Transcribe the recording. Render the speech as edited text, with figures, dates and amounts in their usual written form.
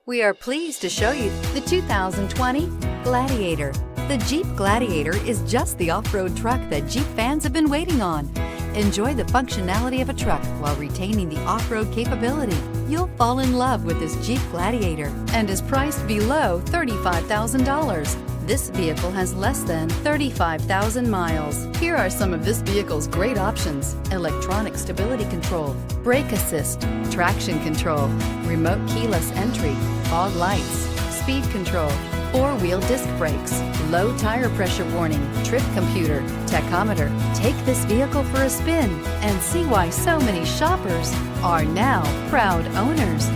We are pleased to show you the 2020 Gladiator. The Jeep Gladiator is just the off-road truck that Jeep fans have been waiting on. Enjoy the functionality of a truck while retaining the off-road capability. You'll fall in love with this Jeep Gladiator and is priced below $35,000. This vehicle has less than 35,000 miles. Here are some of this vehicle's great options: electronic stability control, brake assist, traction control, remote keyless entry, fog lights, speed control, four-wheel disc brakes, low tire pressure warning, trip computer, tachometer. Take this vehicle for a spin and see why so many shoppers are now proud owners.